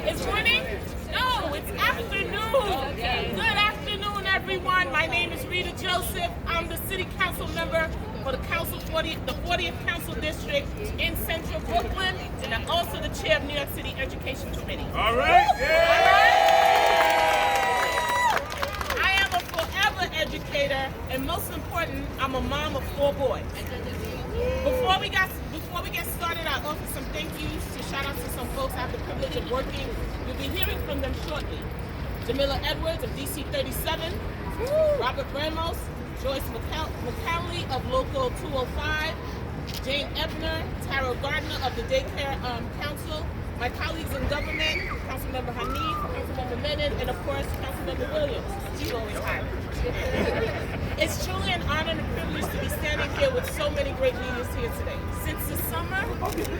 It's morning? No, it's afternoon. Good afternoon, everyone. My name is Rita Joseph. I'm the city council member for the 40th Council District in Central Brooklyn, and I'm also the chair of New York City Education Committee. All right. I am a forever educator, and most important, I'm a mom of 4 boys. Before we get started, I'll offer some thank yous to shout out to some folks I have the privilege of working. You'll be hearing from them shortly. Jamila Edwards of DC 37, Robert Ramos, Joyce McCalley of Local 205, Jane Ebner, Tara Gardner of the Daycare Council, my colleagues in government, Councilmember Hanif, Councilmember Menon, and of course, Councilmember Williams. She's always high. It's truly an honor and a privilege to be standing here with so many great leaders here today. Since the summer,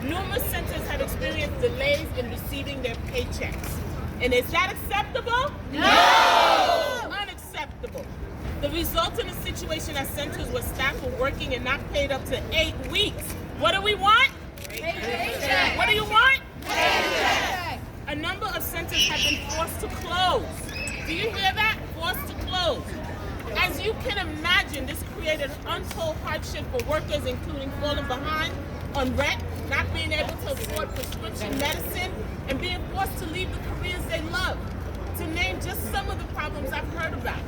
numerous centers have experienced delays in receiving their paychecks. And is that acceptable? No! Unacceptable. The result in a situation at centers where staff were working and not paid up to 8 weeks. What do we want? Paycheck. What do you want? Paycheck. A number of centers have been forced to close. Do you hear that? Forced to close. As you can imagine, this created untold hardship for workers, including falling behind on rent, not being able to afford prescription medicine, and being forced to leave the careers they love, to name just some of the problems I've heard about.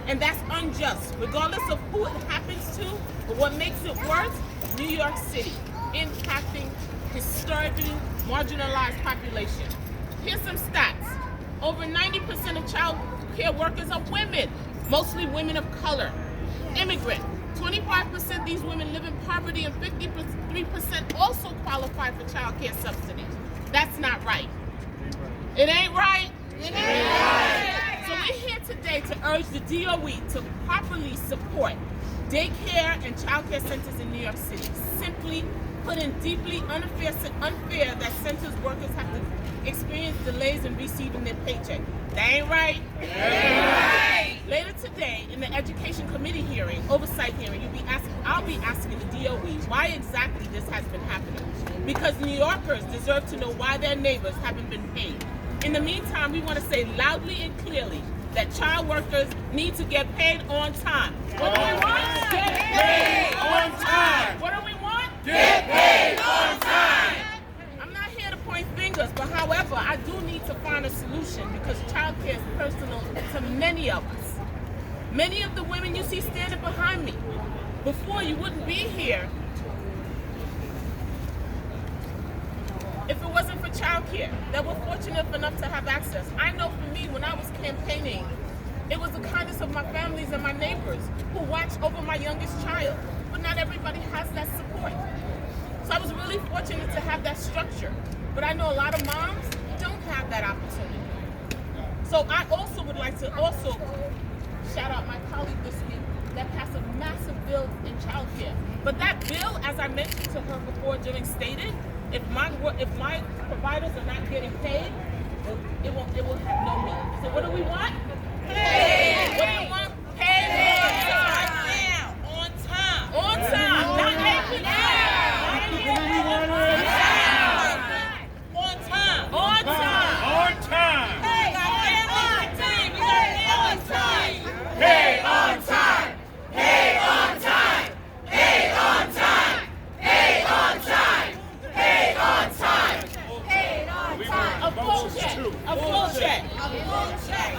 And that's unjust, regardless of who it happens to, but what makes it worse, New York City, impacting historically marginalized population. Here's some stats. Over 90% of child care workers are women, mostly women of color, immigrant. 25% of these women live in poverty, and 53% also qualify for child care subsidies. That's not right. It ain't right. It ain't right. So we're here today to urge the DOE to properly support daycare and child care centers in New York City. Simply put, in deeply unfair that centers workers have to experience delays in receiving their paycheck. That ain't right. It ain't right. Later today, in the Education Committee hearing, oversight hearing, I'll be asking the DOE why exactly this has been happening. Because New Yorkers deserve to know why their neighbors haven't been paid. In the meantime, we want to say loudly and clearly that child workers need to get paid on time. What do we want? Get paid on time. What do we want? Get paid on time. I'm not here to point fingers, but however, I do need to find a solution because child care is personal to many of us. Many of the women you see standing behind me. Before, you wouldn't be here if it wasn't for child care, that we're fortunate enough to have access. I know for me, when I was campaigning, it was the kindness of my families and my neighbors who watched over my youngest child, but not everybody has that support. So I was really fortunate to have that structure, but I know a lot of moms don't have that opportunity. So I also would like to shout out my colleague this week that passed a massive bill in child care. But that bill, as I mentioned to her before during stated, if my providers are not getting paid, it will have no meaning. So what do we want? Paid. What do you want? Paid on time. On time. On time. Not making On time. On time. On time. Pay on time. Pay on time. Pay on time. Pay on time. Pay on time. Pay on time. Pay on time. A full check. A full check. A full check.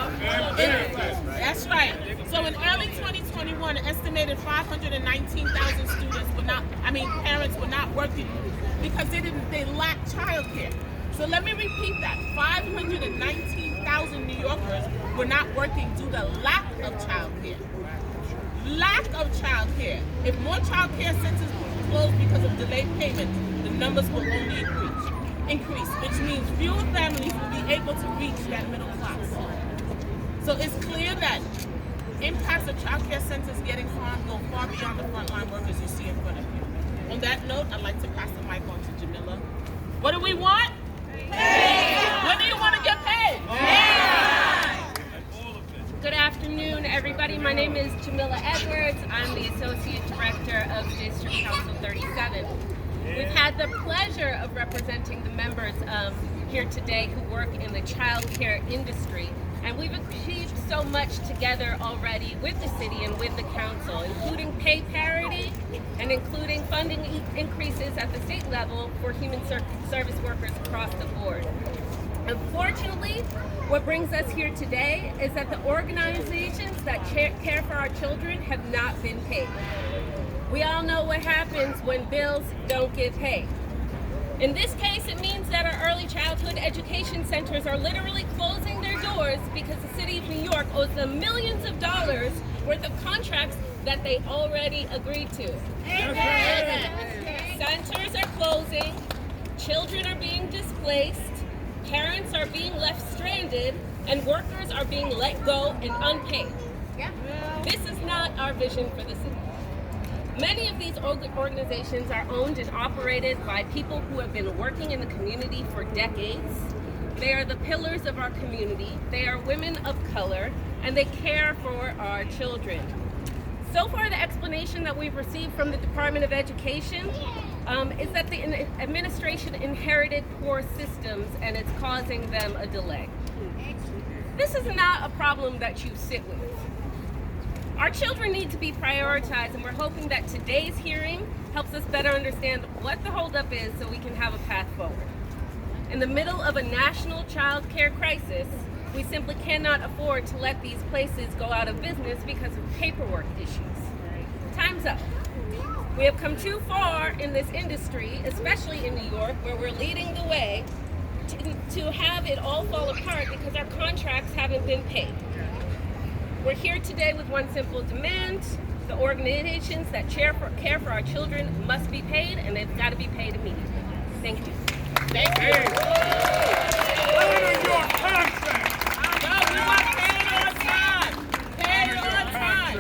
That's right. So in early 2021, an estimated 519,000 parents were not working because they lacked childcare. So let me repeat that. 519,000 New Yorkers were not working due to lack of childcare. Lack of childcare. If more childcare centers closed because of delayed payment, the numbers will only increase, which means fewer families will be able to reach that middle class. So it's clear that impacts of child care centers getting harmed go far beyond the frontline workers you see in front of you. On that note, I'd like to pass the mic on to Jamila. What do we want? Paid. When do you want to get paid? Good afternoon, everybody. My name is Jamila Edwards. I'm the Associate Director of District Council 37. We've had the pleasure of representing the members here today who work in the child care industry. And we've achieved so much together already with the city and with the council, including pay parity and including funding increases at the state level for human service workers across the board. Unfortunately, what brings us here today is that the organizations that care for our children have not been paid. We all know what happens when bills don't get paid. In this case, it means that our early childhood education centers are literally closing their doors because the city of New York owes them millions of dollars worth of contracts that they already agreed to. Centers are closing, children are being displaced, parents are being left stranded, and workers are being let go and unpaid. This is not our vision for the city. Many of these organizations are owned and operated by people who have been working in the community for decades. They are the pillars of our community. They are women of color, and they care for our children. So far, the explanation that we've received from the Department of Education is that the administration inherited poor systems and it's causing them a delay. This is not a problem that you sit with. Our children need to be prioritized, and we're hoping that today's hearing helps us better understand what the holdup is so we can have a path forward. In the middle of a national child care crisis, we simply cannot afford to let these places go out of business because of paperwork issues. Time's up. We have come too far in this industry, especially in New York, where we're leading the way, to have it all fall apart because our contracts haven't been paid. We're here today with one simple demand. The organizations that care for our children must be paid, and they've got to be paid immediately. Thank you. Thank you. Your contract. No, we want paid on time. Paid on time.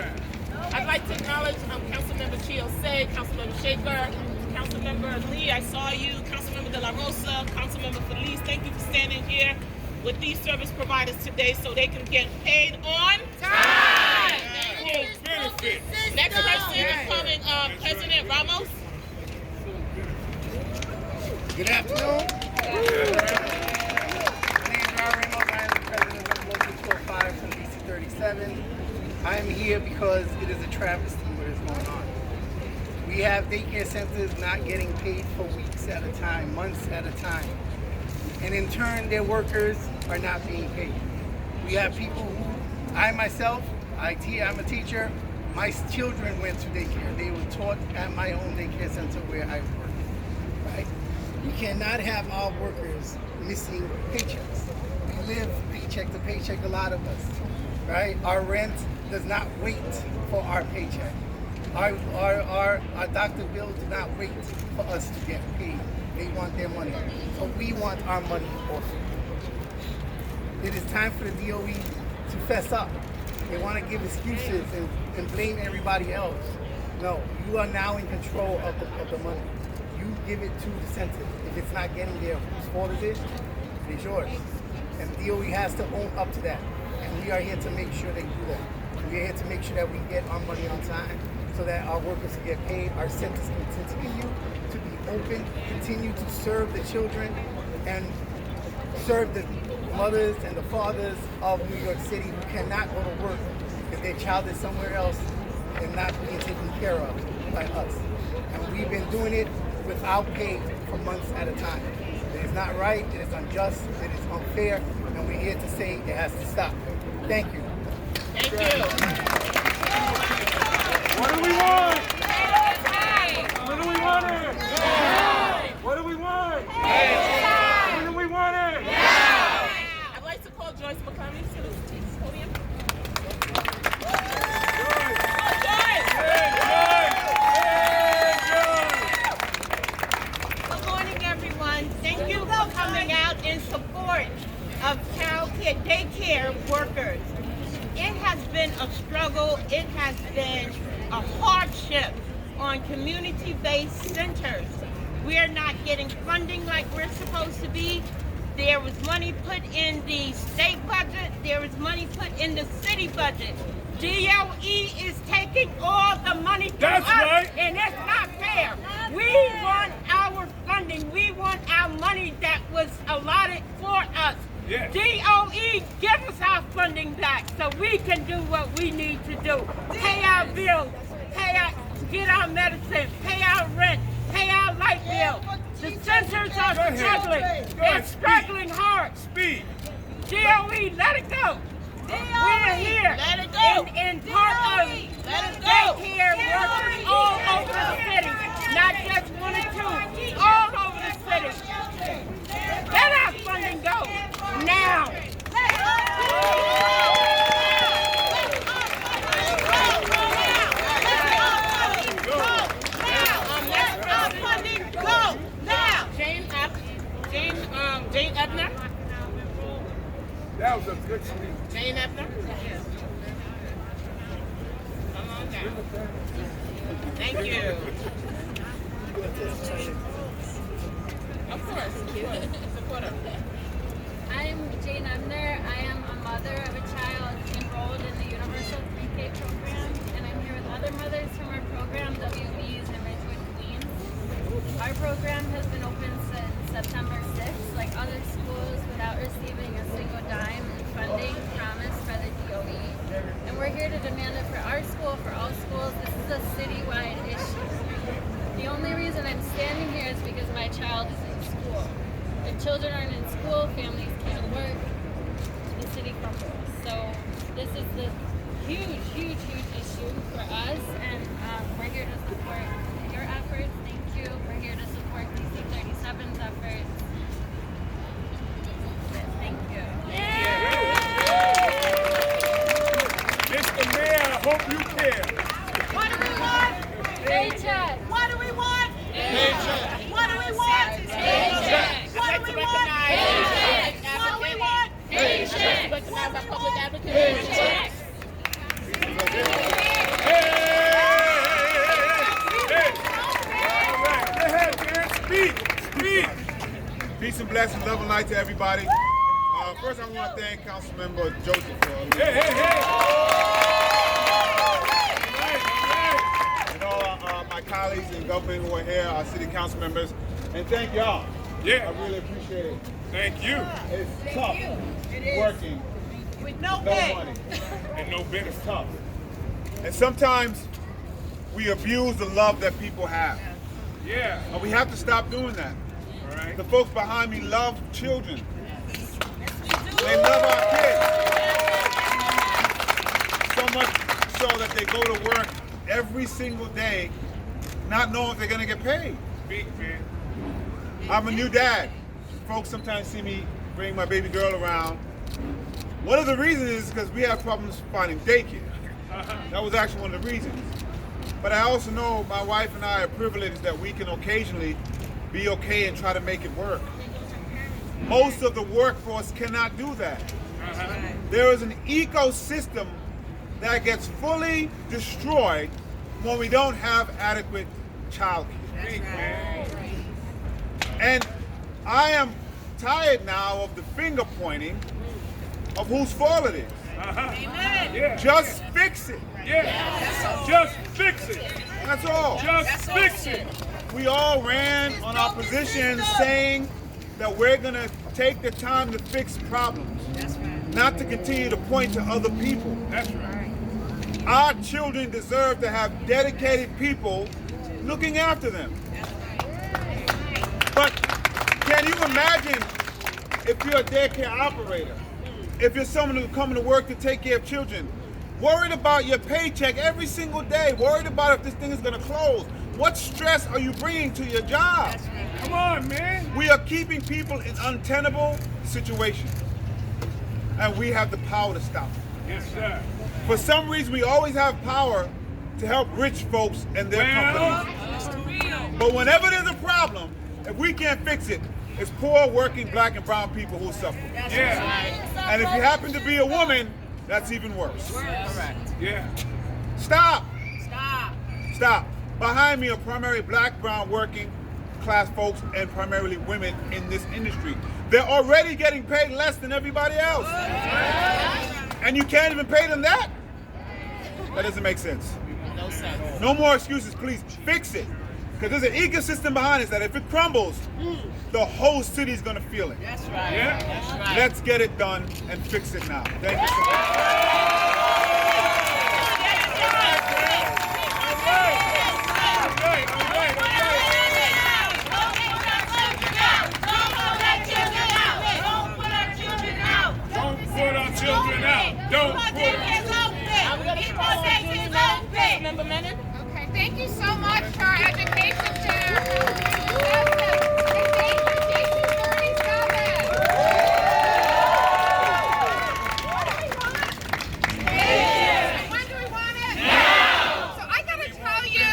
I'd like to acknowledge Councilmember Chiosei, Councilmember Shaker, Councilmember Lee, I saw you, Councilmember De La Rosa, Councilmember Felice. Thank you for standing here with these service providers today so they can get paid on time. Next person is coming, President Ramos. Good afternoon. My name is Ron Ramos. I am the president of Local 205 from DC 37. I am here because it is a travesty what is going on. We have daycare centers not getting paid for weeks at a time, months at a time. And in turn, their workers are not being paid. We have people who, I myself, I'm a teacher. My children went to daycare. They were taught at my own daycare center where I work, right? We cannot have our workers missing paychecks. We live paycheck to paycheck, a lot of us, right? Our rent does not wait for our paycheck. Our doctor bills do not wait for us to get paid. They want their money. So we want our money also. It is time for the DOE to fess up. They want to give excuses and blame everybody else. No, you are now in control of the money. You give it to the center. If it's not getting there, whose fault is it? It is yours. And the DOE has to own up to that. And we are here to make sure they do that. We are here to make sure that we get our money on time so that our workers can get paid, our centers can continue to be open, continue to serve the children and serve the mothers and the fathers of New York City who cannot go to work if their child is somewhere else and not being taken care of by us. And we've been doing it without pay for months at a time. It is not right, it is unjust, it is unfair, and we're here to say it has to stop. Thank you. Thank you. What do we want? What do we want it? What do we want? When do we want it? I'd like to call Joyce McCombie to the podium. Good morning, everyone. Thank you for coming out in support of child care, daycare workers. It has been a struggle. It has been a hardship on community-based centers. We are not getting funding like we're supposed to be. There was money put in the state budget. There was money put in the city budget. DOE is taking all the money from us, That's right. and it's not fair. We want our funding. funding. We want our money that was allotted for us. Yes. DOE, give us our funding back so we can do what we need to do. Pay our bills, get our medicine, pay our rent, pay our light bill. The centers are struggling. They're struggling hard. Speed. DOE, let it go. We're here. Let it go. In part of daycare workers all over the city, not just one or two, all over the city. Let our funding go now. Jane Ebner. That was a good speech. Jane Ebner. Come on down. Thank you. Of course. Support her. I'm Jane Ebner. I am a mother of a child enrolled in the Universal Pre-K program, and I'm here with other mothers from our program, WBs in Ridgewood, Queens. Our program has been open since September 6th, like other schools, without receiving a single dime in funding promised by the DOE. And we're here to demand it for our school, for all schools. This is a citywide issue. The only reason I'm standing here is because my child is in school. If children aren't in school, families can't work, the city crumbles. So this is the huge issue for us, and we're here to support your efforts. Thank you. We're here to support DC 37's efforts. Thank you. Mr. Mayor, I hope you care. What do we want? Paycheck. What do we want? Paycheck. What do we want? Paycheck. What do we want? Paycheck. What do we want? Paycheck. Recognize our public advocate. Paycheck. All right. Go ahead, man. Speak. Peace and blessings, love and light to everybody. First, I want to thank Councilmember Joseph for and all my colleagues in government who are here, our city council members, and thank y'all. Yeah. I really appreciate it. Thank you. It's tough working With no no pay. money. And no It's business. tough. And sometimes we abuse the love that people have. Yeah. And we have to stop doing that. All right. The folks behind me love children. They love our kids. So much so that they go to work every single day not knowing if they're going to get paid. Speak, man. I'm a new dad. Folks sometimes see me bring my baby girl around. One of the reasons is because we have problems finding daycare. That was actually one of the reasons. But I also know my wife and I are privileged that we can occasionally be okay and try to make it work. Most of the workforce cannot do that. There is an ecosystem that gets fully destroyed when we don't have adequate childcare. Speak, man. And I am tired now of the finger pointing of whose fault it is. Yeah. Just fix it. Yeah. Just fix it. That's all. Just fix it. We all ran on our positions saying that we're going to take the time to fix problems, not to continue to point to other people. That's right. Our children deserve to have dedicated people looking after them. But can you imagine if you're a daycare operator, if you're someone who's coming to work to take care of children, worried about your paycheck every single day, worried about if this thing is going to close? What stress are you bringing to your job? Come on, man. We are keeping people in untenable situations, and we have the power to stop it. Yes, sir. For some reason, we always have power to help rich folks and their companies. But whenever there's a problem, if we can't fix it, it's poor working black and brown people who suffer. Yeah. And if you happen to be a woman, that's even worse. Correct. Yeah. Stop. Stop. Stop. Behind me are primarily black, brown, working class folks and primarily women in this industry. They're already getting paid less than everybody else. And you can't even pay them that? That doesn't make sense. No sense. No more excuses, please. Fix it. Because there's an ecosystem behind us that if it crumbles, the whole city's gonna feel it. That's right. Yeah. That's right. Let's get it done and fix it now. Thank you so much. Don't put our children out. Don't put Member Menon? Okay, thank you so much to our education chair. And thank you, DC37. When do we want it? Now. So I gotta tell you,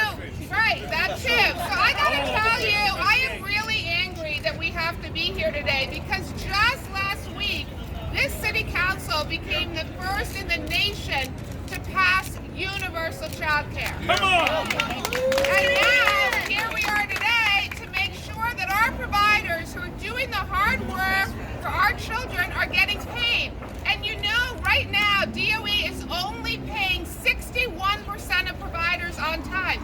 right, that too. So I gotta tell you, I am really angry that we have to be here today because just last week, this city council became the first in the nation to pass universal child care. Come on. And now, here we are today to make sure that our providers who are doing the hard work for our children are getting paid. And you know, right now, DOE is only paying 61% of providers on time.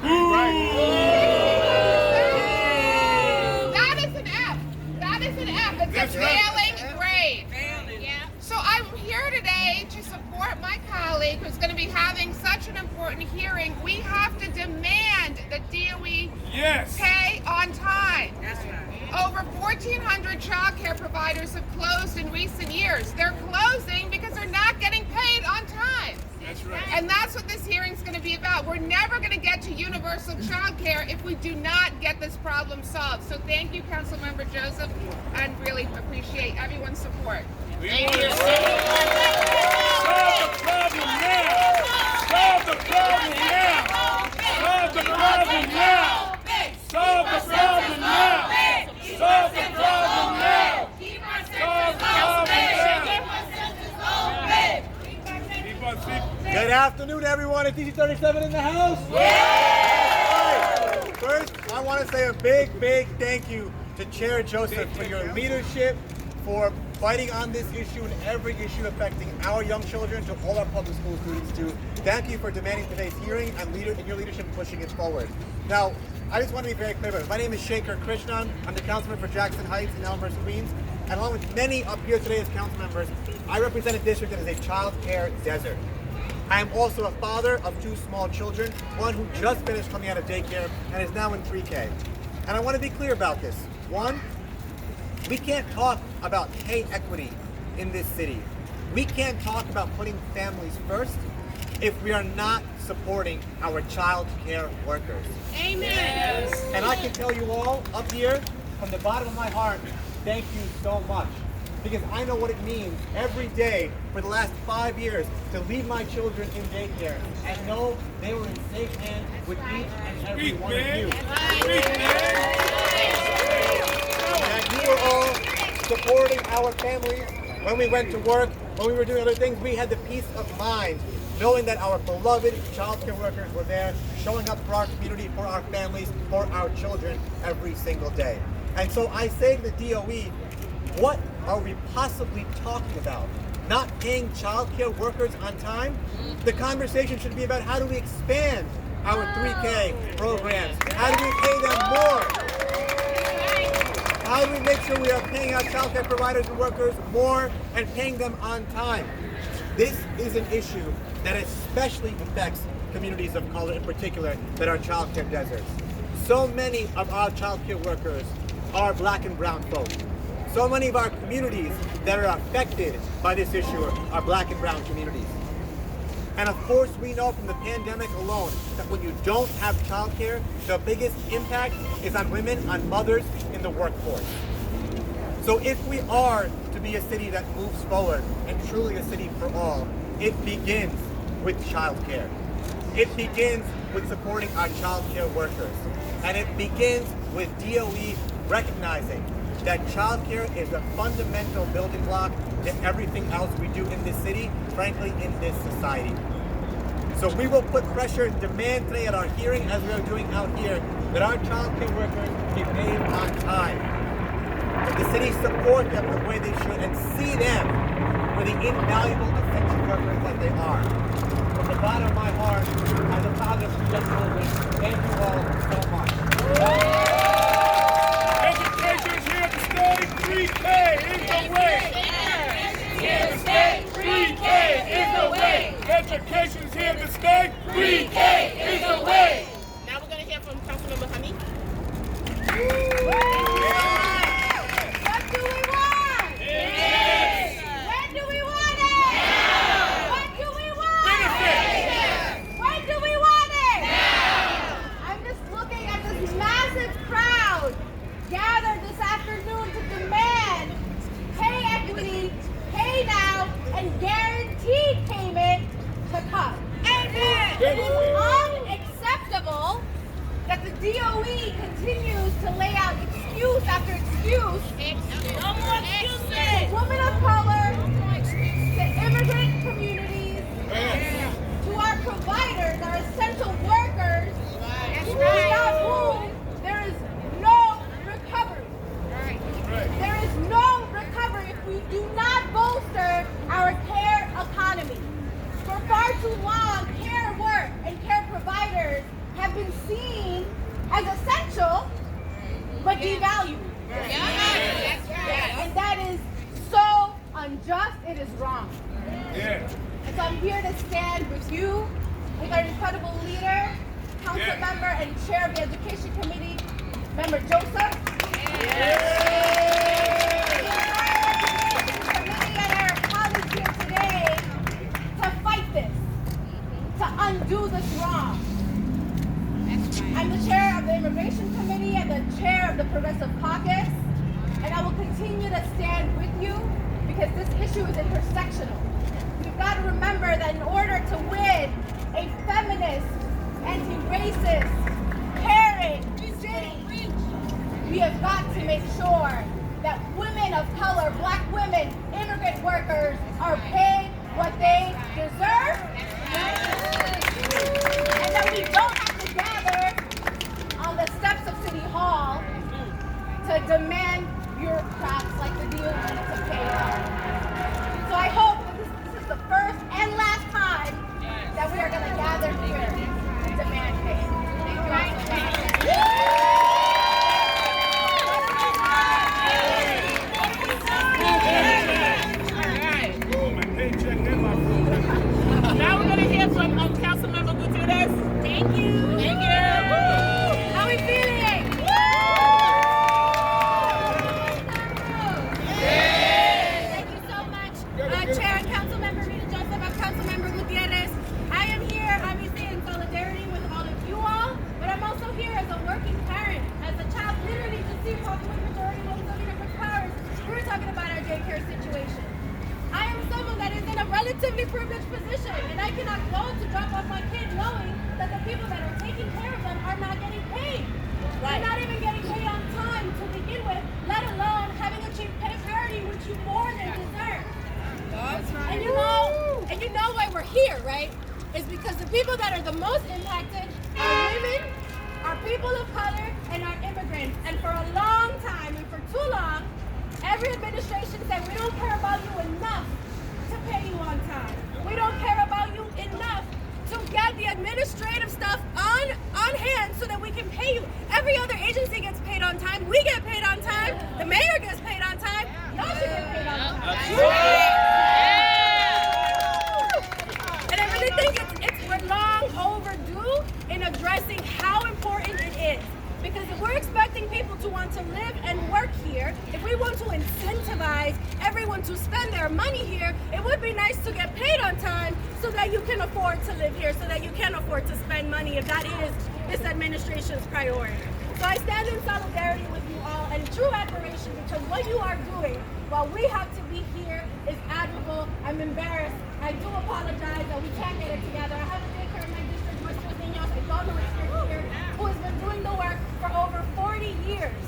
That is an F. That is an F. It's a failing grade. So I'm here today to support my colleague who's going to be having such an important hearing. We have to demand that DOE pay on time. That's right. Over 1,400 child care providers have closed in recent years. They're closing because they're not getting paid on time. That's right. And that's what this hearing's going to be about. We're never going to get to universal child care if we do not get this problem solved. So thank you, Councilmember Joseph, and really appreciate everyone's support. Thank you. Solve the problem now. Solve the problem now. Solve the problem now. Solve the problem now. Solve the problem now. Solve the problem now. Good afternoon, everyone. It's DC37 in the house. First, I want to say a big thank you to Chair Joseph for your leadership, for fighting on this issue and every issue affecting our young children, to all our public school students too. Thank you for demanding today's hearing and your leadership pushing it forward. Now, I just want to be very clear about it. My name is Shankar Krishnan. I'm the councilman for Jackson Heights in Elmhurst, Queens. And along with many up here today as council members, I represent a district that is a child care desert. I am also a father of 2 small children, one who just finished coming out of daycare and is now in pre-K. And I want to be clear about this. One, we can't talk about pay equity in this city. We can't talk about putting families first if we are not supporting our child care workers. Amen. Yes. And I can tell you all up here, from the bottom of my heart, thank you so much. Because I know what it means every day for the last 5 years to leave my children in daycare and know they were in safe hands with each and every one of you. That you were all supporting our families when we went to work, when we were doing other things. We had the peace of mind knowing that our beloved child care workers were there showing up for our community, for our families, for our children every single day. And so I say to the DOE, what are we possibly talking about? Not paying child care workers on time? The conversation should be about how do we expand our 3K programs? How do we pay them more? How do we make sure we are paying our child care providers and workers more and paying them on time? This is an issue that especially affects communities of color in particular that are child care deserts. So many of our child care workers are black and brown folks. So many of our communities that are affected by this issue are black and brown communities. And of course, we know from the pandemic alone that when you don't have childcare, the biggest impact is on women, on mothers in the workforce. So if we are to be a city that moves forward and truly a city for all, it begins with childcare. It begins with supporting our childcare workers. And it begins with DOE recognizing that childcare is a fundamental building block to everything else we do in this city, frankly, in this society. So we will put pressure and demand today at our hearing, as we are doing out here, that our childcare workers be paid on time. That the city support them the way they should and see them for the invaluable essential workers that they are. the bottom of my heart as a father of two young children. Thank you all so much. Education is here to stay. 3K is the way. Here to stay. 3K is the way. Education is here to stay. 3K is the way. Now we're going to hear from Councilmember Honey. What do we want? Yes. When do we want it? Now. What do we want? Benefits. When do we want it? Now. I'm just looking at this massive crowd gathered this afternoon to demand pay equity, pay now, and guaranteed payment to come. And it is unacceptable that the DOE continues to lay out excuse after excuse No more excuses. to women of color, to immigrant communities, to our providers, our essential workers, without whom there is no recovery. There is no recovery if we do not bolster our care economy. For far too long, care work and care providers have been seen as essential, but devalued. And that is so unjust, it is wrong. Yeah. And so I'm here to stand with you, with our incredible leader, council member and chair of the Education Committee, Member Joseph. And our colleagues here today to fight this, to undo this wrong. I'm the chair of the Immigration Committee and the chair of the Progressive Caucus, and I will continue to stand with you because this issue is intersectional. We've got to remember that in order to win a feminist, anti-racist, caring city, we have got to make sure that women of color, black women, immigrant workers are paid what they deserve, and that we don't have to gather on the steps of City Hall to demand bureaucrats like the DOE to pay them. So I hope that this is the first and last time that we are going to gather here to demand pay. Thank you all so Oh, my paycheck and my food. Now we're going to hear from Councilmember Gutierrez. Thank you. Thank you. How are we feeling? Thank you so much, Chair and Councilmember Rita Joseph. I'm Councilmember Gutierrez. I am here, obviously, in solidarity with all of you all, but I'm also here as a working parent, as a child literally just see talking with majority mothers of different powers. We're talking about our daycare situation. I am someone that is in a relatively privileged position, and I cannot go to drop off my kid knowing that the people that are taking care of them are not getting paid. They're not even getting paid on time to begin with, let alone having achieved pay parity, which you more than deserve. And you know why we're here, right? It's because the people that are the most impacted are women, are people of color, and are immigrants. And for a long time, and for too long, every administration said, we don't care about you enough to pay you on time. We don't care about you enough to get the administrative stuff on hand so that we can pay you. Every other agency gets paid on time. We get paid on time. The mayor gets paid on time. Y'all should get paid on time. And I really think we're long overdue in addressing how important it is. Because if we're expecting people to want to live and work here, if we want to incentivize everyone to spend their money here, it would be nice to get paid on time so that you can afford to live here, so that you can afford to spend money if that is this administration's priority. So I stand in solidarity with you all and true admiration because what you are doing while we have to be here is admirable. I'm embarrassed. I do apologize that we can't get it together. I have a daycare in my district, Nuestros Niños, a daughter here who has been doing the work for over 40 years.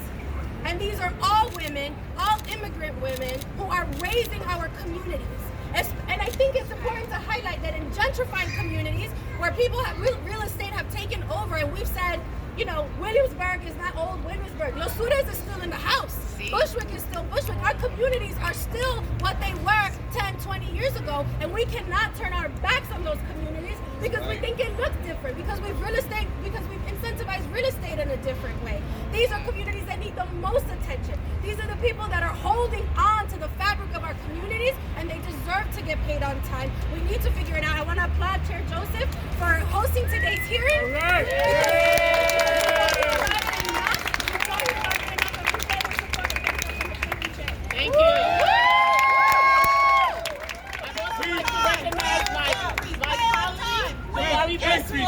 And these are all women, all immigrant women, who are raising our communities. And I think it's important to highlight that in gentrified communities where people have real estate have taken over and we've said, you know, Williamsburg is not old Williamsburg. Los Sures is still in the house. Bushwick is still Bushwick. Our communities are still what they were 10, 20 years ago, and we cannot turn our backs on those communities because we think it looks different, because we've incentivized real estate in a different way. These are communities that need the most attention. These are the people that are holding on to the fabric of our communities, and they deserve to get paid on time. We need to figure it out. I want to applaud Chair Joseph for hosting today's hearing. All right. Thank you. Please recognize my colleague, Jabari Brisford.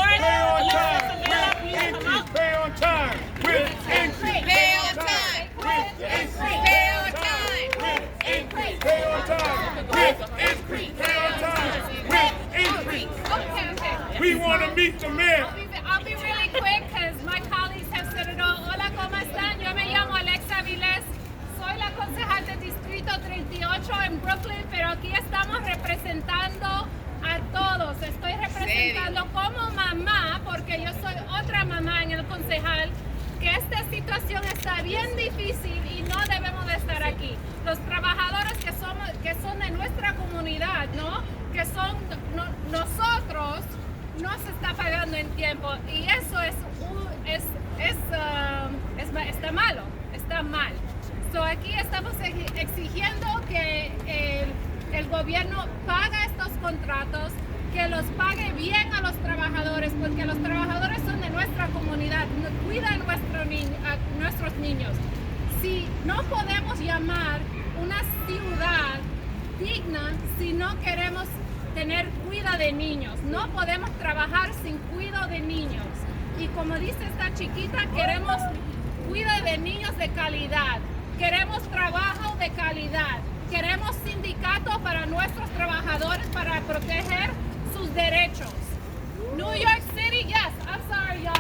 Pay on time. With increase. Pay on time. With increase. Pay on time. With increase. Pay on time. With increase. Pay on time. With increase. Okay. We want to meet the mayor. I'll be really quick because my colleagues have said it all. Hola, ¿cómo están? Yo me llamo Alexa Viles. Soy la concejal del Distrito 38 en Brooklyn, pero aquí estamos representando a todos. Estoy representando como mamá, porque yo soy otra mamá en el concejal, que esta situación está bien difícil y no debemos de estar aquí. Los trabajadores que son de nuestra comunidad, ¿no? Que son nosotros, no se está pagando en tiempo y eso está malo, está mal. So aquí estamos exigiendo que el gobierno pague estos contratos, que los pague bien a los trabajadores, porque los trabajadores son de nuestra comunidad, cuidan a nuestros niños. Si no podemos llamar una ciudad digna si no queremos tener cuidado de niños, no podemos trabajar sin cuidado de niños. Y como dice esta chiquita, queremos cuidado de niños de calidad. Queremos trabajo de calidad. Queremos sindicatos para nuestros trabajadores para proteger sus derechos. New York City, yes. I'm sorry, y'all.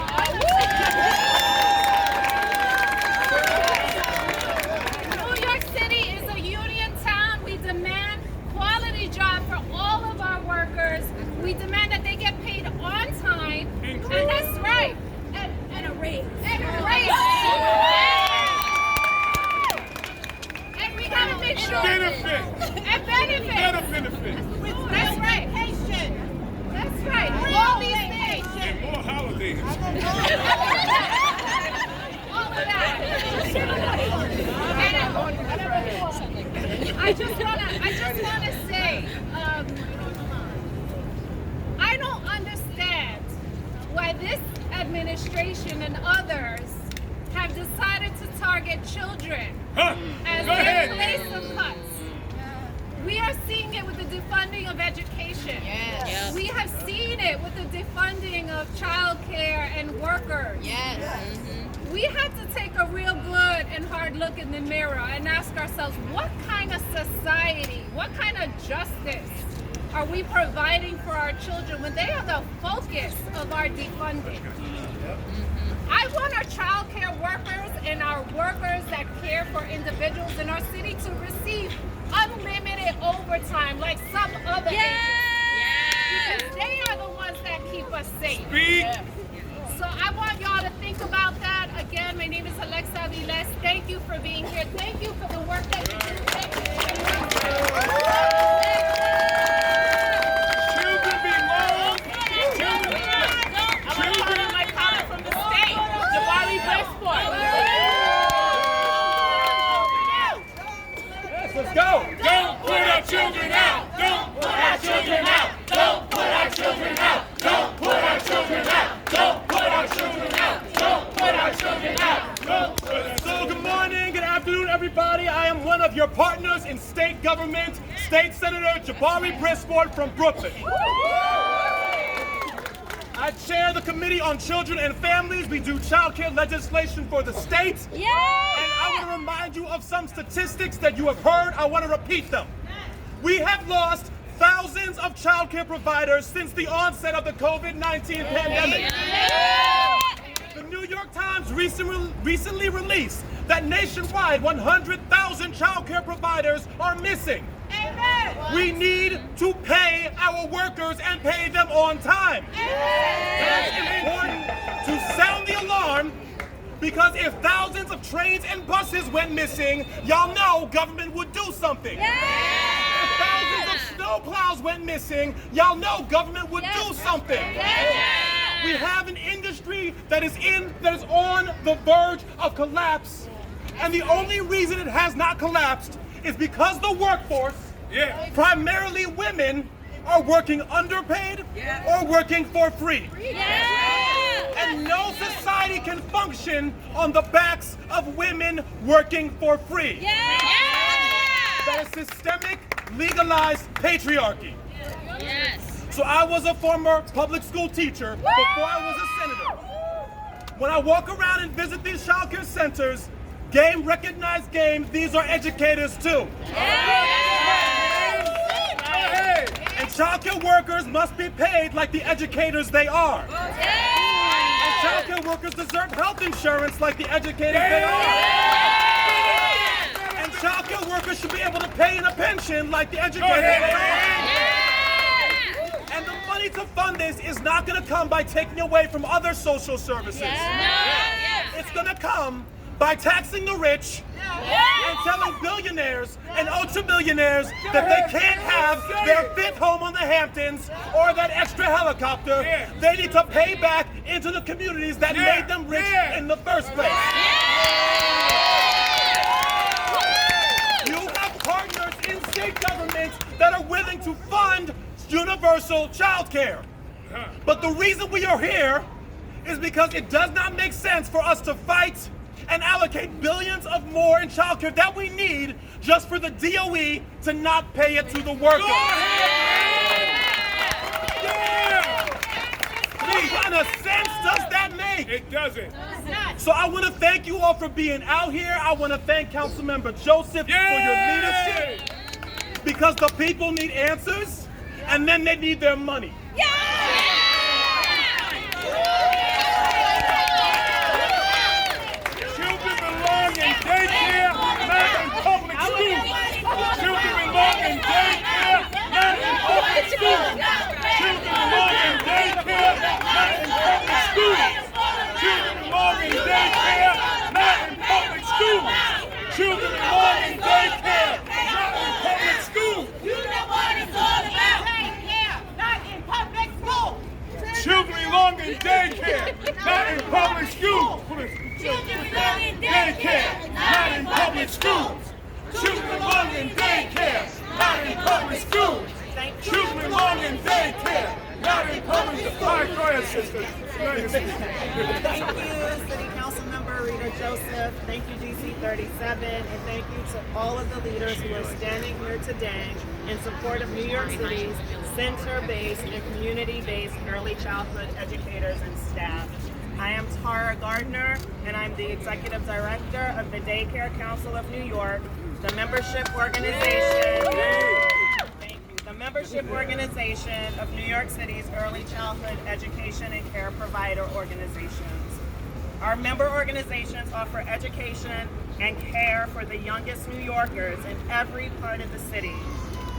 New York City is a union town. We demand quality jobs for all of our workers. We demand that they get paid on time. And that's right. And a raise. And a raise. Benefit. And benefits. Better benefit. That's right. That's right. All these things. And more holidays. All of that. I just wanna say, I don't understand why this administration and others have decided to target children as their place of cuts. We are seeing it with the defunding of education. Yes. We have seen it with the defunding of childcare and workers. Yes. Mm-hmm. We have to take a real good and hard look in the mirror and ask ourselves, what kind of society, what kind of justice are we providing for our children when they are the focus of our defunding? I want our child care workers and our workers that care for individuals in our city to receive unlimited overtime like some other agencies. Because they are the ones that keep us safe. So I want y'all to think about that. Again, my name is Alexa Viles. Thank you for being here. Thank you for the work that you do. Thank you for your Let's go. Don't put our children out. Don't put our children out. Don't put our children out. Don't put our children out. Don't put our children out. Don't put our children out. So good morning, good afternoon, everybody. I am one of your partners in state government, State Senator Jabari Brisford from Brooklyn. I chair the Committee on Children and Families. We do child care legislation for the state. And I want to remind you of some statistics that you have heard. I want to repeat them. We have lost thousands of child care providers since the onset of the COVID-19 pandemic. The New York Times recently released that nationwide 100,000 child care providers are missing. We need to pay our workers and pay them on time. It's important to sound the alarm, because if thousands of trains and buses went missing, y'all know government would do something. If thousands of snow snowplows went missing, y'all know government would do something. We have an industry that is on the verge of collapse, and the only reason it has not collapsed is because the workforce, primarily women, are working underpaid or working for free. And no society can function on the backs of women working for free. That is systemic, legalized patriarchy. So I was a former public school teacher before I was a senator. When I walk around and visit these child care centers, game recognized game, these are educators too. And child care workers must be paid like the educators they are. And child care workers deserve health insurance like the educators they are. And child care workers should be able to pay in a pension like the educators they are. And the money to fund this is not going to come by taking away from other social services. It's going to come by taxing the rich and telling billionaires and ultra-billionaires that they can't have their fifth home on the Hamptons or that extra helicopter. They need to pay back into the communities that made them rich in the first place. You have partners in state governments that are willing to fund universal child care. But the reason we are here is because it does not make sense for us to fight and allocate billions of more in child care that we need just for the DOE to not pay it to the worker. What kind of sense does that make? It doesn't. So I want to thank you all for being out here. I want to thank Councilmember Joseph for your leadership, because the people need answers and then they need their money. Children belong in daycare, not in public schools. Children belong in daycare, not in public schools. Children belong in daycare, not in public schools. Children belong in daycare, not in public schools. Children belong in daycare, not in public schools. You know what it's all about. Daycare, not in public school. Children belong in daycare, not in public schools. Children belong in Daycare, not in public schools. Children belong in daycare, not in public schools. Children belong in daycare, not in public schools. All right, go ahead, sister. Thank you, City Council Member Rita Joseph. Thank you, DC 37, and thank you to all of the leaders who are standing here today in support of New York City's center-based and community-based early childhood educators and staff. I am Tara Gardner, and I'm the Executive Director of the Daycare Council of New York, the membership organization. Thank you. The membership organization of New York City's early childhood education and care provider organizations. Our member organizations offer education and care for the youngest New Yorkers in every part of the city.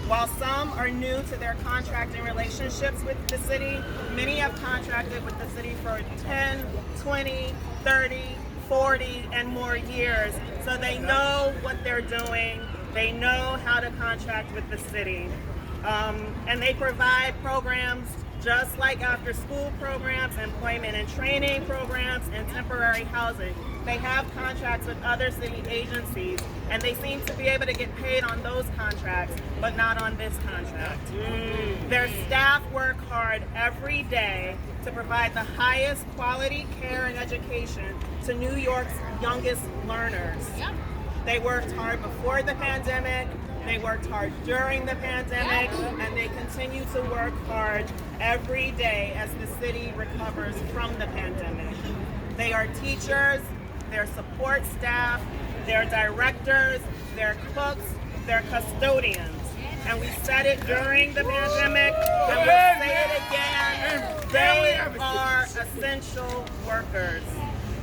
While some are new to their contracting relationships with the city, many have contracted with the city for 10, 20, 30, 40, and more years. So they know what they're doing. They know how to contract with the city. And they provide programs just like after-school programs, employment and training programs, and temporary housing. They have contracts with other city agencies, and they seem to be able to get paid on those contracts, but not on this contract. Their staff work hard every day to provide the highest quality care and education to New York's youngest learners. They worked hard before the pandemic, they worked hard during the pandemic, and they continue to work hard every day as the city recovers from the pandemic. They are teachers, they're support staff, they're directors, they're cooks, they're custodians. And we said it during the pandemic, and we'll say it again. They are essential workers,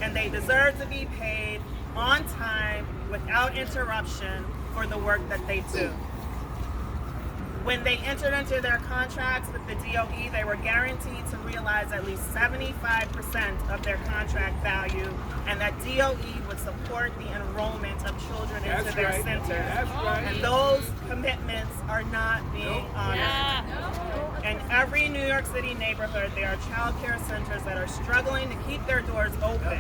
and they deserve to be paid on time without interruption for the work that they do. When they entered into their contracts with the DOE, they were guaranteed to realize at least 75% of their contract value, and that DOE would support the enrollment of children into their centers. And those commitments are not being honored. every New York City neighborhood, there are child care centers that are struggling to keep their doors open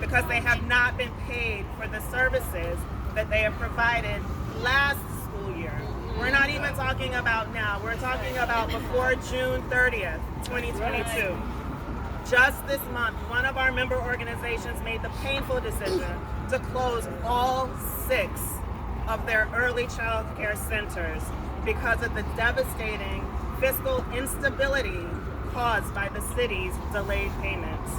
because they have not been paid for the services that they have provided last school year. We're not even talking about now. We're talking about before June 30th, 2022. Just this month, one of our member organizations made the painful decision to close all 6 of their early child care centers because of the devastating fiscal instability caused by the city's delayed payments.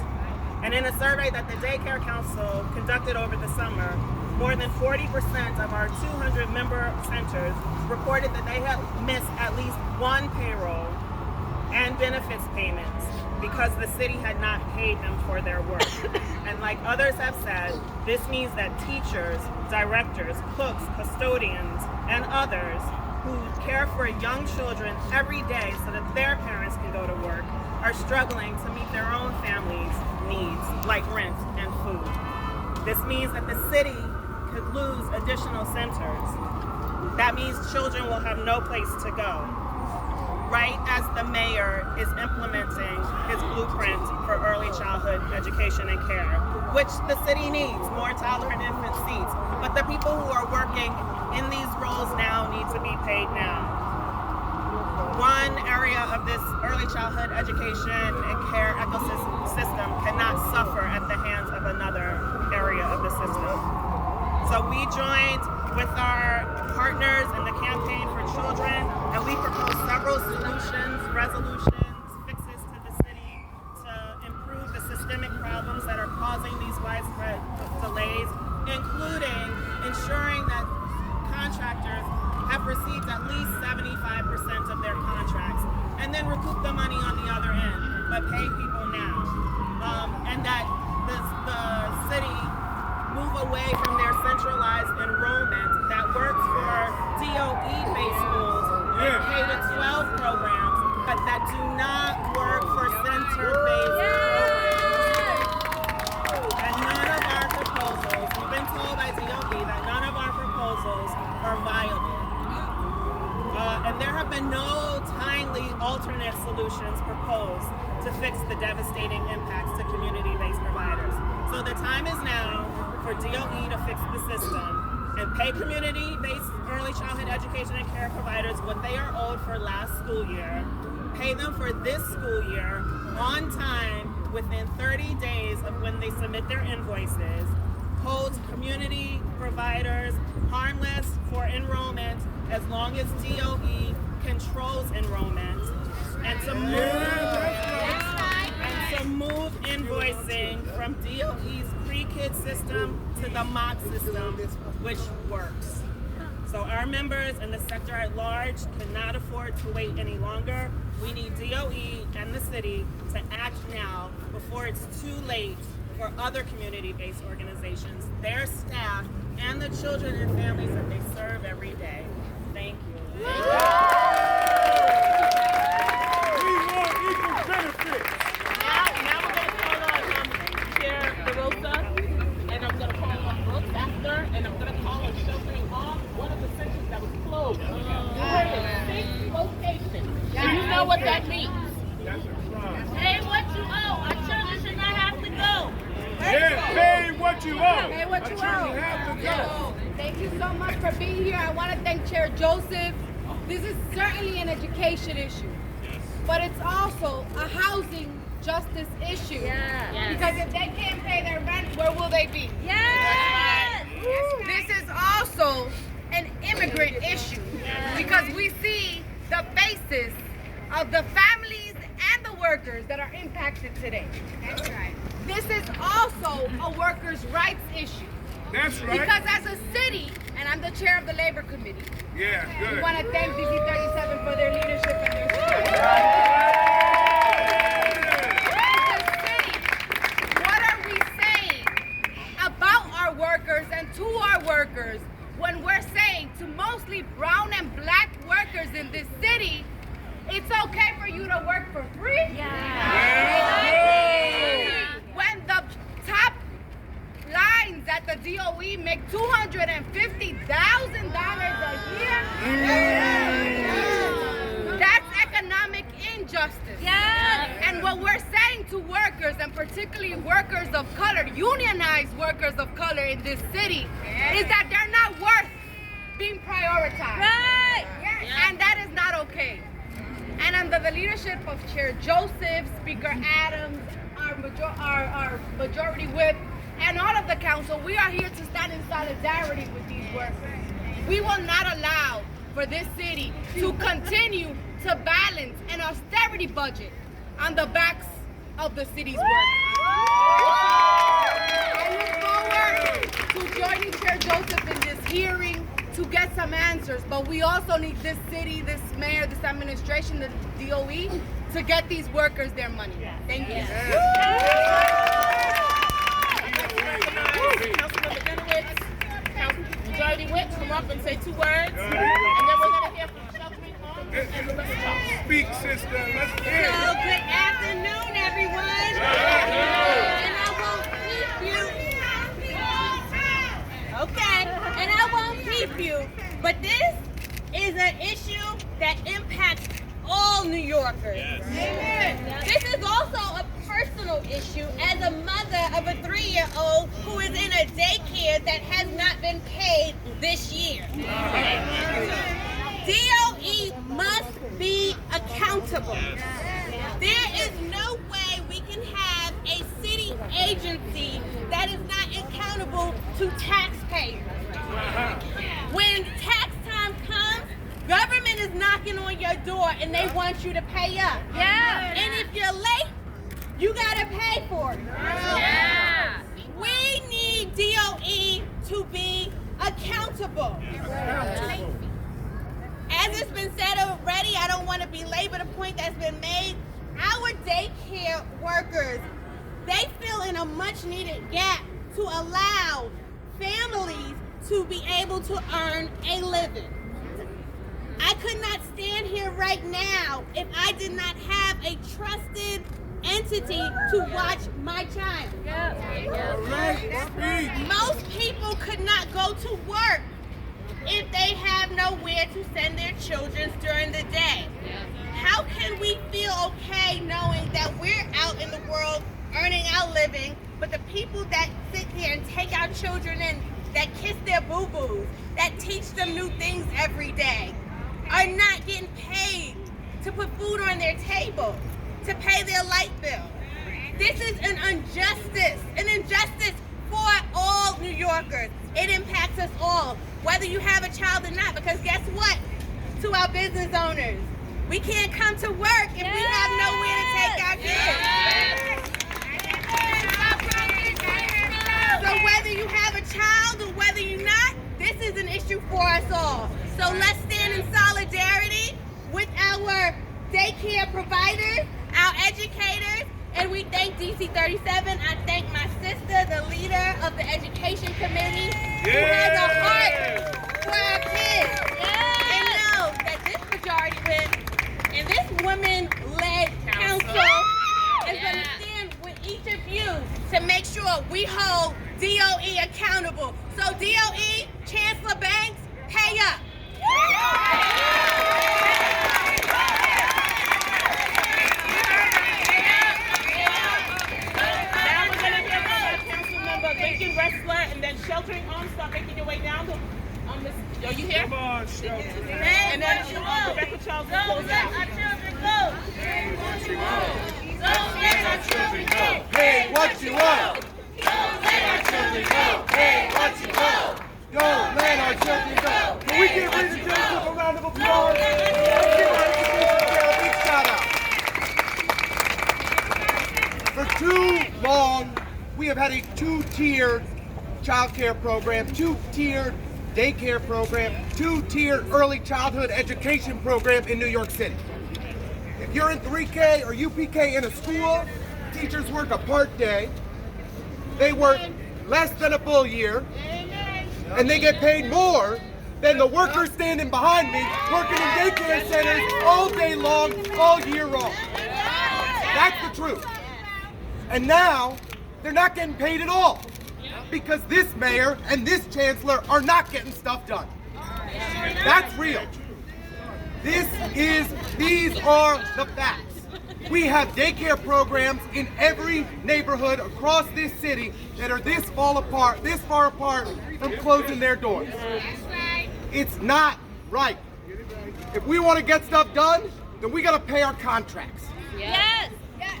And in a survey that the Daycare Council conducted over the summer, more than 40% of our 200 member centers reported that they had missed at least one payroll and benefits payments because the city had not paid them for their work. And like others have said, this means that teachers, directors, cooks, custodians, and others who care for young children every day so that their parents can go to work are struggling to meet their own families' needs, like rent and food. This means that the city could lose additional centers. That means children will have no place to go, right as the mayor is implementing his blueprint for early childhood education and care, which the city needs, more toddler and infant seats. But the people who are working in these roles now need to be paid now. One area of this early childhood education and care ecosystem cannot suffer at the hands of another area of the system. So we joined with our partners in the Campaign for Children, and we proposed several solutions, resolutions, fixes to the city to improve the systemic problems that are causing these widespread delays, including ensuring that contractors have received at least 75% of their contracts and then recoup the money on the other end, but pay people now. And that the city move away from their centralized enrollment that works for DOE-based schools and K-12 programs, but that do not work for center-based programs. And none of our proposals, we've been told by DOE that none of our proposals are viable. And there have been no timely alternate solutions proposed to fix the devastating impacts to community-based providers. So the time is now for DOE to fix the system and pay community-based early childhood education and care providers what they are owed for last school year, pay them for this school year on time within 30 days of when they submit their invoices, hold community providers harmless for enrollment as long as DOE controls enrollment, and to move invoicing from DOE's pre-kid system to the mock system, which works. So our members and the sector at large cannot afford to wait any longer. We need DOE and the city to act now before it's too late for other community-based organizations, their staff, and the children and families that they serve every day. Thank you. We want equal benefits. Now we're going to call on Chair DeRosa, and I'm going to call on Brooks after, and I'm going to call on sheltering off one of the centers that was closed. We're in 6 locations. And you know what that means. Pay what you owe. Our children should not have to go. Pay what you owe. Pay what you owe. Have to go. Thank you so much for being here. I want to thank Chair Joseph. This is certainly an education issue, but it's also a housing justice issue. Yes. Because if they can't pay their rent, where will they be? Yes. This is also an immigrant issue because we see the faces of the families and the workers that are impacted today. That's right. This is also a workers' rights issue. That's right. Because as a city, and I'm the chair of the labor committee, good. we want to thank DC 37 for their leadership and their support. As a city, what are we saying about our workers and to our workers when we're saying to mostly brown and black workers in this city, it's okay for you to work for free? When the top lines at the DOE make $250,000 a year? That's economic injustice. justice. Yes. And what we're saying to workers, and particularly workers of color, unionized workers of color in this city, is that they're not worth being prioritized. Right. And that is not okay. And under the leadership of Chair Joseph, Speaker Adams, our majority whip, and all of the council, we are here to stand in solidarity with these workers. We will not allow for this city to continue to balance an austerity budget on the backs of the city's workers. I look forward to joining Chair Joseph in this hearing to get some answers, but we also need this city, this mayor, this administration, the DOE, to get these workers their money. Thank you. Councilmember Dinowitz, Majority Whip, come up and say 2 words, and then we're going to hear from Sheltering Homes and the rest of us. Speak, sister. Let's hear it. So good afternoon, everyone. And I won't keep you. Okay, and I won't keep you, but this is an issue that impacts all New Yorkers. Amen. This is also a personal issue as a mother of a 3-year-old who is in a daycare that has not been paid this year. DOE must be accountable. There is no way we can have a city agency that is not accountable to taxpayers. When tax time comes, government is knocking on your door and they want you to pay up. Yeah. And if you're late, you gotta pay for it. Yeah. We need DOE to be accountable. As it's been said already, I don't want to belabor the point that's been made. Our daycare workers, they fill in a much needed gap to allow families to be able to earn a living. I could not stand here right now if I did not have a trusted entity to watch my child. Most people could not go to work if they have nowhere to send their children during the day. How can we feel okay knowing that we're out in the world earning our living, but the people that sit here and take our children in, that kiss their boo-boos, that teach them new things every day, are not getting paid to put food on their table, to pay their light bill? This is an injustice for all New Yorkers. It impacts us all, whether you have a child or not, because guess what? To our business owners, we can't come to work if we have nowhere to take our kids. So whether you have a child or whether you're not, this is an issue for us all. So let's stand in solidarity with our daycare providers, our educators, and we thank DC 37. I thank my sister, the leader of the Education Committee, who has a heart for our kids. And know that this majority whip and this women-led council is going to stand with each of you to make sure we hold DOE accountable. So DOE, Chancellor Banks, pay up. Lincoln Wrestler, and then Sheltering Homes. Start making your way down to this. Are you here? Come on, Shelter. And then Rebecca Charles will close out. Our children go. Hey, what you want? Don't let our children go. Hey, what you want? Don't let our children go. Hey, what you want? Don't let our children go. Can we give Rita Joseph a round of applause? Let's give our education girl a big shout out. For too long, we have had a 2-tiered child care program, 2-tiered daycare program, 2-tiered early childhood education program in New York City. If you're in 3K or UPK in a school, teachers work a part day, they work less than a full year, and they get paid more than the workers standing behind me working in daycare centers all day long, all year long. That's the truth. And now, they're not getting paid at all because this mayor and this chancellor are not getting stuff done. That's real. These are the facts. We have daycare programs in every neighborhood across this city that are this far apart from closing their doors. It's not right. If we want to get stuff done, then we got to pay our contracts. Yes.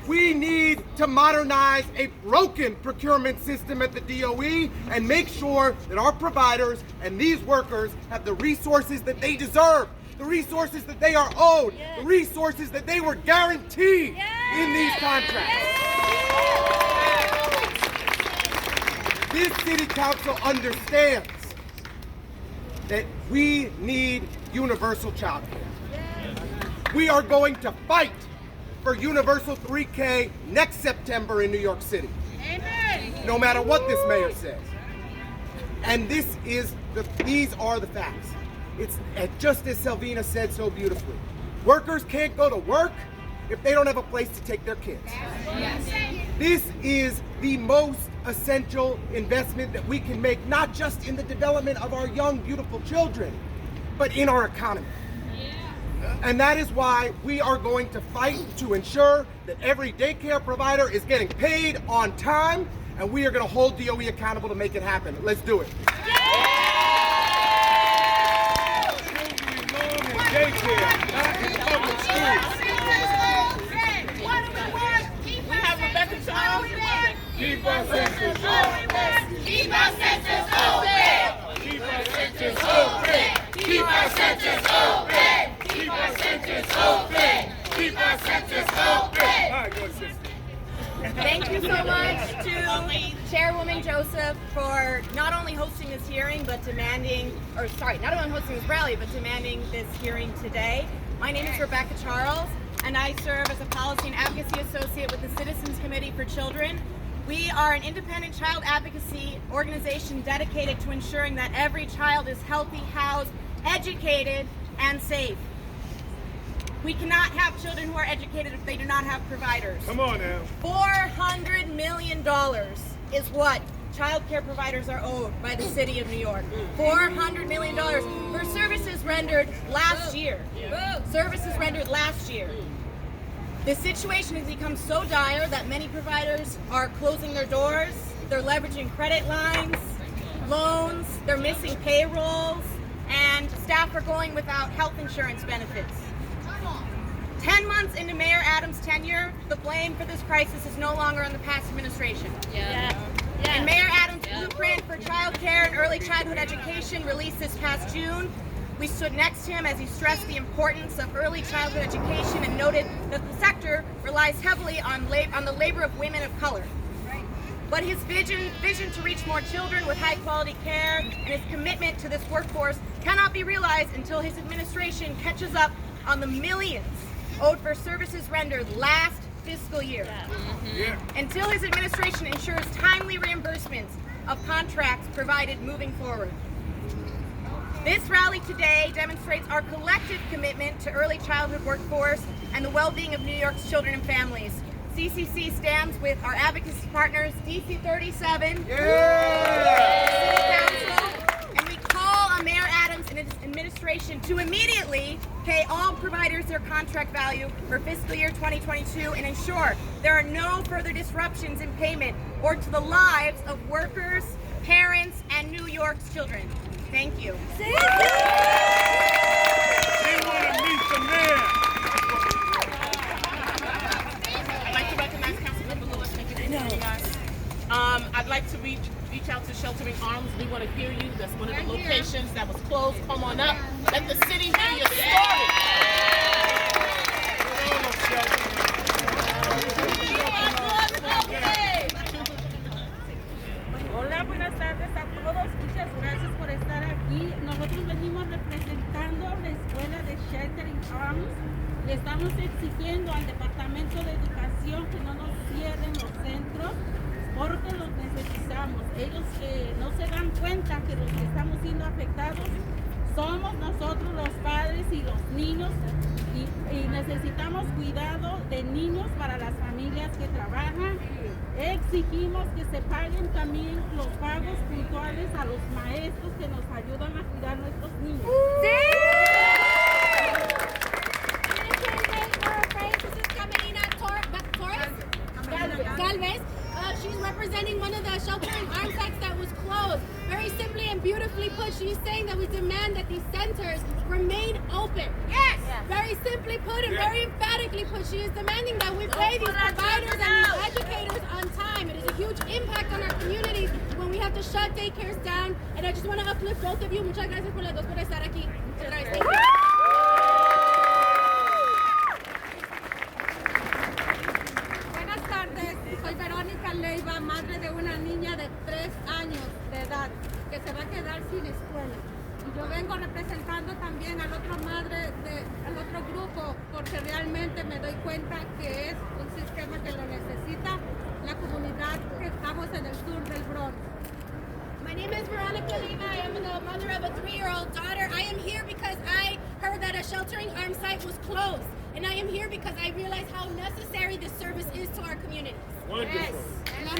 We need to modernize a broken procurement system at the DOE and make sure that our providers and these workers have the resources that they deserve, the resources that they are owed, the resources that they were guaranteed in these contracts. This city council understands that we need universal child care. We are going to fight for universal 3K next September in New York City. Amen. No matter what this mayor says. And these are the facts. It's just as Selvina said so beautifully. Workers can't go to work if they don't have a place to take their kids. Yes. This is the most essential investment that we can make, not just in the development of our young, beautiful children, but in our economy. And that is why we are going to fight to ensure that every daycare provider is getting paid on time, and we are going to hold DOE accountable to make it happen. Let's do it. We have Rebecca Charles. Keep our centers open. Keep our centers open. Keep our centers open. Keep our centers open. Keep our centers open. Keep our centers open. All right, go sister. Thank you so much to Chairwoman Joseph for not only hosting this hearing, but not only hosting this rally, but demanding this hearing today. My name is Rebecca Charles, and I serve as a Policy and Advocacy Associate with the Citizens Committee for Children. We are an independent child advocacy organization dedicated to ensuring that every child is healthy, housed, educated, and safe. We cannot have children who are educated if they do not have providers. Come on now. $400 million is what child care providers are owed by the city of New York. $400 million for services rendered last year. Services rendered last year. The situation has become so dire that many providers are closing their doors. They're leveraging credit lines, loans, they're missing payrolls, and staff are going without health insurance benefits. 10 months into Mayor Adams' tenure, the blame for this crisis is no longer on the past administration. And Mayor Adams' blueprint for child care and early childhood education released this past June, we stood next to him as he stressed the importance of early childhood education and noted that the sector relies heavily on the labor of women of color. But his vision to reach more children with high quality care and his commitment to this workforce cannot be realized until his administration catches up on the millions owed for services rendered last fiscal year. Until his administration ensures timely reimbursements of contracts provided moving forward. This rally today demonstrates our collective commitment to early childhood workforce and the well-being of New York's children and families. CCC stands with our advocacy partners, DC 37, City Council, and we call on Mayor Adams and his administration to immediately pay all providers their contract value for fiscal year 2022 and ensure there are no further disruptions in payment or to the lives of workers, parents, and New York's children. Thank you. We want to meet the mayor. I'd like to recognize Councilmember Lewis. Thank you for joining us. I'd like to reach out to Sheltering Arms. We want to hear you. That's one of the locations that was closed. Come on up. Let the city hear your story. Hola, buenas tardes a todos. Muchas gracias por estar aquí. Nosotros venimos representando la escuela de Sheltering Arms. Le estamos exigiendo al Departamento de Educación que no nos cierren los centros porque los necesitamos. Ellos no se dan cuenta que los que estamos siendo afectados somos nosotros los padres y los niños y necesitamos cuidado de niños para las familias que trabajan. Exigimos que se paguen también los pagos puntuales a los maestros que nos ayudan a cuidar a nuestros niños. simply put and very emphatically put, she is demanding that we pay these providers and these educators on time. It is a huge impact on our communities when we have to shut daycares down. And I just want to uplift both of you. Muchas gracias por las dos por estar aquí. Muchas gracias. Thank you. Buenas tardes, soy Verónica Leiva, madre de una niña de 3 años de edad que se va a quedar sin escuela. Y yo vengo representando también al otro al otro grupo porque realmente me doy cuenta que es un sistema que lo necesita la comunidad que estamos en el sur del Bronx. My name is Veronica Lima. I am the mother of a 3-year-old daughter. I am here because I heard that a sheltering arms site was closed. And I am here because I realize how necessary this service is to our communities. Yes. Las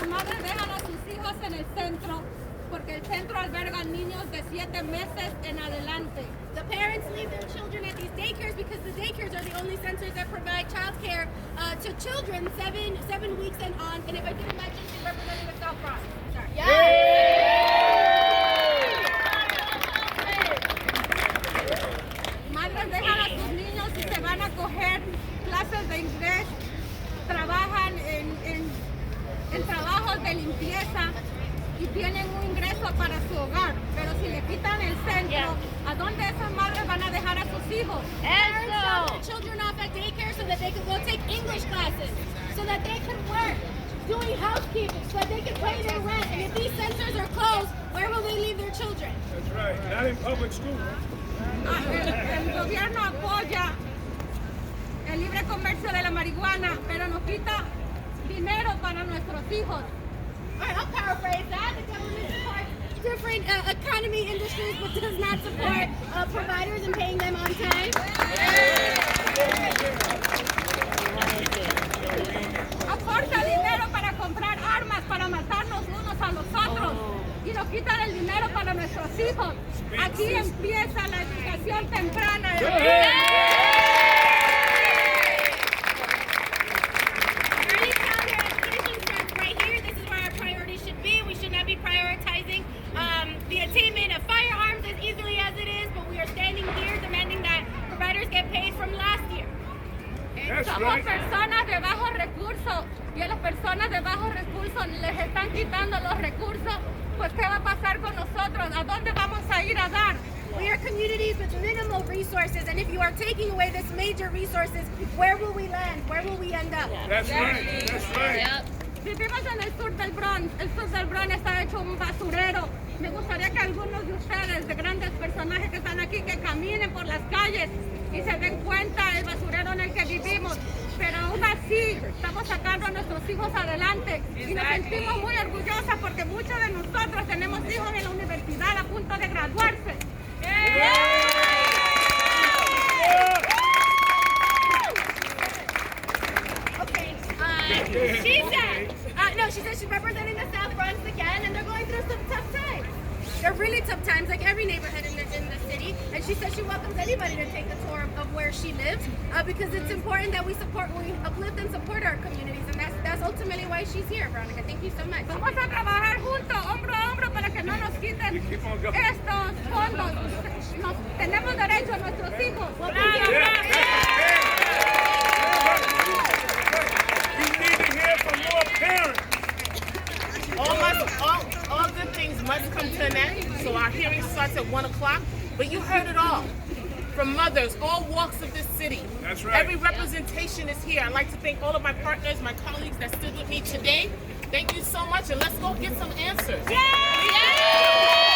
madres dejan a sus hijos en el centro porque el centro alberga niños de 7 meses en adelante. The parents leave their children at these daycares because the daycares are the only centers that provide childcare to children 7 weeks and on. And if I didn't mention, she's representing the South Bronx. Sorry. Madres dejan a sus niños y se van a coger clases de inglés, trabajan en trabajos de limpieza y tienen un ingreso para su hogar, pero si le quitan el centro, ¿a dónde esas madres van a dejar a sus hijos? Parents drop their children off at daycare so that they can go take English classes, so that they can work doing housekeeping, so that they can pay their rent. And if these centers are closed, where will they leave their children? That's right. Not in public school. El gobierno apoya el libre comercio de la marihuana, pero nos quita dinero para nuestros hijos. All right, I'll paraphrase that. The government supports different economy industries, but does not support providers and paying them on time. Aporta dinero para comprar armas, para matarnos unos a los otros. Y nos quitan el dinero para nuestros hijos. Aquí empieza la educación temprana. Prioritizing the attainment of firearms as easily as it is, but we are standing here demanding that providers get paid from last year. Somos personas de bajos recursos y a las personas de bajos recursos les están quitando los recursos, pues ¿qué va a pasar con nosotros? ¿A dónde vamos a ir a dar? We are communities with minimal resources, and if you are taking away this major resources, where will we land? Where will we end up? That's right. That's right. Yep. Vivimos en el sur del Bronx. El sur del Bronx está hecho un basurero. Me gustaría que algunos de ustedes, de grandes personajes que están aquí, que caminen por las calles y se den cuenta del basurero en el que vivimos. Pero aún así, estamos sacando a nuestros hijos adelante y nos sentimos muy orgullosas porque muchos de nosotros tenemos hijos en la universidad a punto de graduarse. She said she's representing the South Bronx again, and they're going through some tough times. They're really tough times, like every neighborhood in the city. And she said she welcomes anybody to take a tour of where she lives, because it's important that we uplift and support our communities, and that's ultimately why she's here, Veronica. Thank you so much. Vamos a trabajar juntos, hombro a hombro, para que no nos quiten estos fondos. Tenemos derecho a nuestros hijos. All good things must come to an end, so our hearing starts at 1 o'clock. But you heard it all from mothers, all walks of this city. That's right. Every representation is here. I'd like to thank all of my partners, my colleagues that stood with me today. Thank you so much, and let's go get some answers. Yeah!